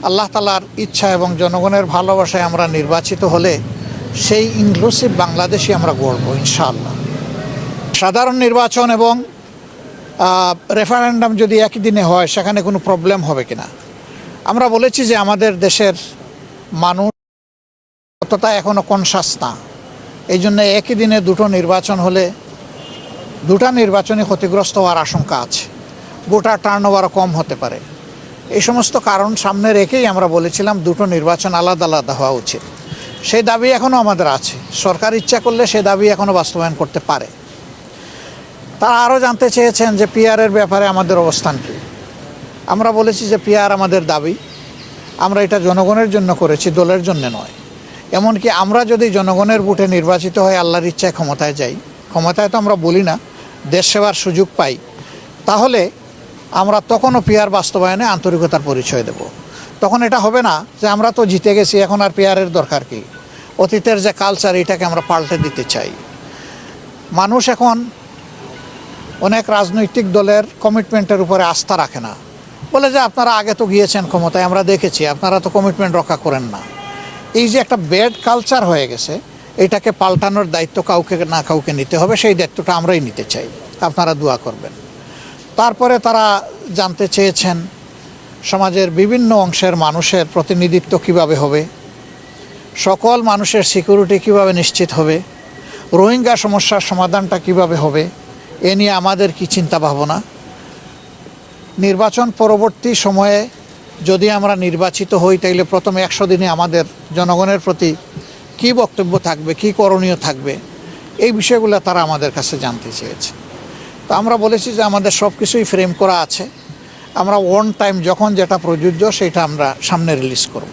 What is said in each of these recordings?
আল্লাহ তাআলার ইচ্ছা এবং জনগণের ভালোবাসায় আমরা নির্বাচিত হলে সেই ইনক্লুসিভ বাংলাদেশই আমরা গড়ব ইনশাআল্লাহ। সাধারণ নির্বাচন এবং রেফারেন্ডাম যদি একই দিনে হয় সেখানে কোনো প্রবলেম হবে কিনা, আমরা বলেছি যে আমাদের দেশের মানুষ ততটা এখনও কনসাস না, এই জন্য একই দিনে দুটো নির্বাচন হলে দুটা নির্বাচনই ক্ষতিগ্রস্ত হওয়ার আশঙ্কা আছে, ভোটার টার্নওভারও কম হতে পারে। এই সমস্ত কারণ সামনে রেখেই আমরা বলেছিলাম দুটো নির্বাচন আলাদা আলাদা হওয়া উচিত। সেই দাবি এখনও আমাদের আছে, সরকার ইচ্ছা করলে সেই দাবি এখনও বাস্তবায়ন করতে পারে। তারা আরও জানতে চেয়েছেন যে পিআরের ব্যাপারে আমাদের অবস্থান কী। আমরা বলেছি যে পিআর আমাদের দাবি, আমরা এটা জনগণের জন্য করেছি, দলের জন্য নয়। এমনকি আমরা যদি জনগণের ভোটে নির্বাচিত হয়ে আল্লাহর ইচ্ছায় ক্ষমতায় যাই, ক্ষমতায় তো আমরা বলি না, দেশ সেবার সুযোগ পাই, তাহলে আমরা তখনও পিআর বাস্তবায়নে আন্তরিকতার পরিচয় দেব। তখন এটা হবে না যে আমরা তো জিতে গেছি, এখন আর পিআরের দরকার কি, অতীতের যে কালচার এটাকে আমরা পাল্টে দিতে চাই। মানুষ এখন অনেক রাজনৈতিক দলের কমিটমেন্টের উপরে আস্থা রাখে না, বলে যে আপনারা আগে তো গিয়েছেন ক্ষমতায়, আমরা দেখেছি আপনারা তো কমিটমেন্ট রক্ষা করেন না। এই যে একটা ব্যাড কালচার হয়ে গেছে, এটাকে পাল্টানোর দায়িত্ব কাউকে না কাউকে নিতে হবে, সেই দায়িত্বটা আমরাই নিতে চাই, আপনারা দোয়া করবেন। তারপরে তারা জানতে চেয়েছেন সমাজের বিভিন্ন অংশের মানুষের প্রতিনিধিত্ব কিভাবে হবে, সকল মানুষের সিকিউরিটি কিভাবে নিশ্চিত হবে, রোহিঙ্গা সমস্যার সমাধানটা কিভাবে হবে, এ নিয়ে আমাদের কি চিন্তা ভাবনা। নির্বাচন পরবর্তী সময়ে যদি আমরা নির্বাচিত হই তাইলে প্রথম 100 দিনে আমাদের জনগণের প্রতি কি বক্তব্য থাকবে, কি করণীয় থাকবে, এই বিষয়গুলো তারা আমাদের কাছে জানতে চেয়েছে। তো আমরা বলেছি যে আমাদের সব কিছুই ফ্রেম করা আছে, আমরা ওয়ান টাইম যখন যেটা প্রযোজ্য সেটা আমরা সামনে রিলিজ করব।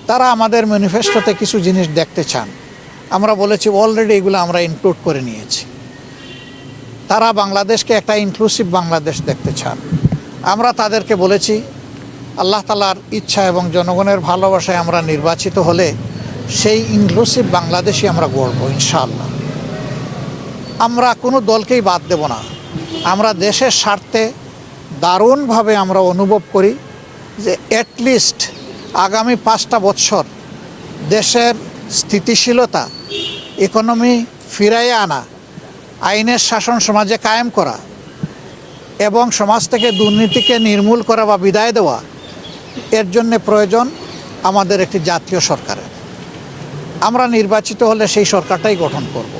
তারা আমাদের ম্যানিফেস্টোতে কিছু জিনিস দেখতে চান, আমরা বলেছি অলরেডি এগুলো আমরা ইনক্লুড করে নিয়েছি। তারা বাংলাদেশকে একটা ইনক্লুসিভ বাংলাদেশ দেখতে চান। আমরা তাদেরকে বলেছি আল্লাহ তাআলার ইচ্ছা এবং জনগণের ভালোবাসায় আমরা নির্বাচিত হলে সেই ইনক্লুসিভ বাংলাদেশই আমরা গড়ব ইনশাআল্লাহ। আমরা কোনো দলকেই বাদ দেব না। আমরা দেশের স্বার্থে দারুণভাবে আমরা অনুভব করি যে অ্যাটলিস্ট আগামী 5টা বছর দেশের স্থিতিশীলতা, ইকোনমি ফিরাইয়ে আনা, আইনের শাসন সমাজে কায়েম করা এবং সমাজ থেকে দুর্নীতিকে নির্মূল করা বা বিদায় দেওয়া, এর জন্যে প্রয়োজন আমাদের একটি জাতীয় সরকারের। আমরা নির্বাচিত হলে সেই সরকারটাই গঠন করব।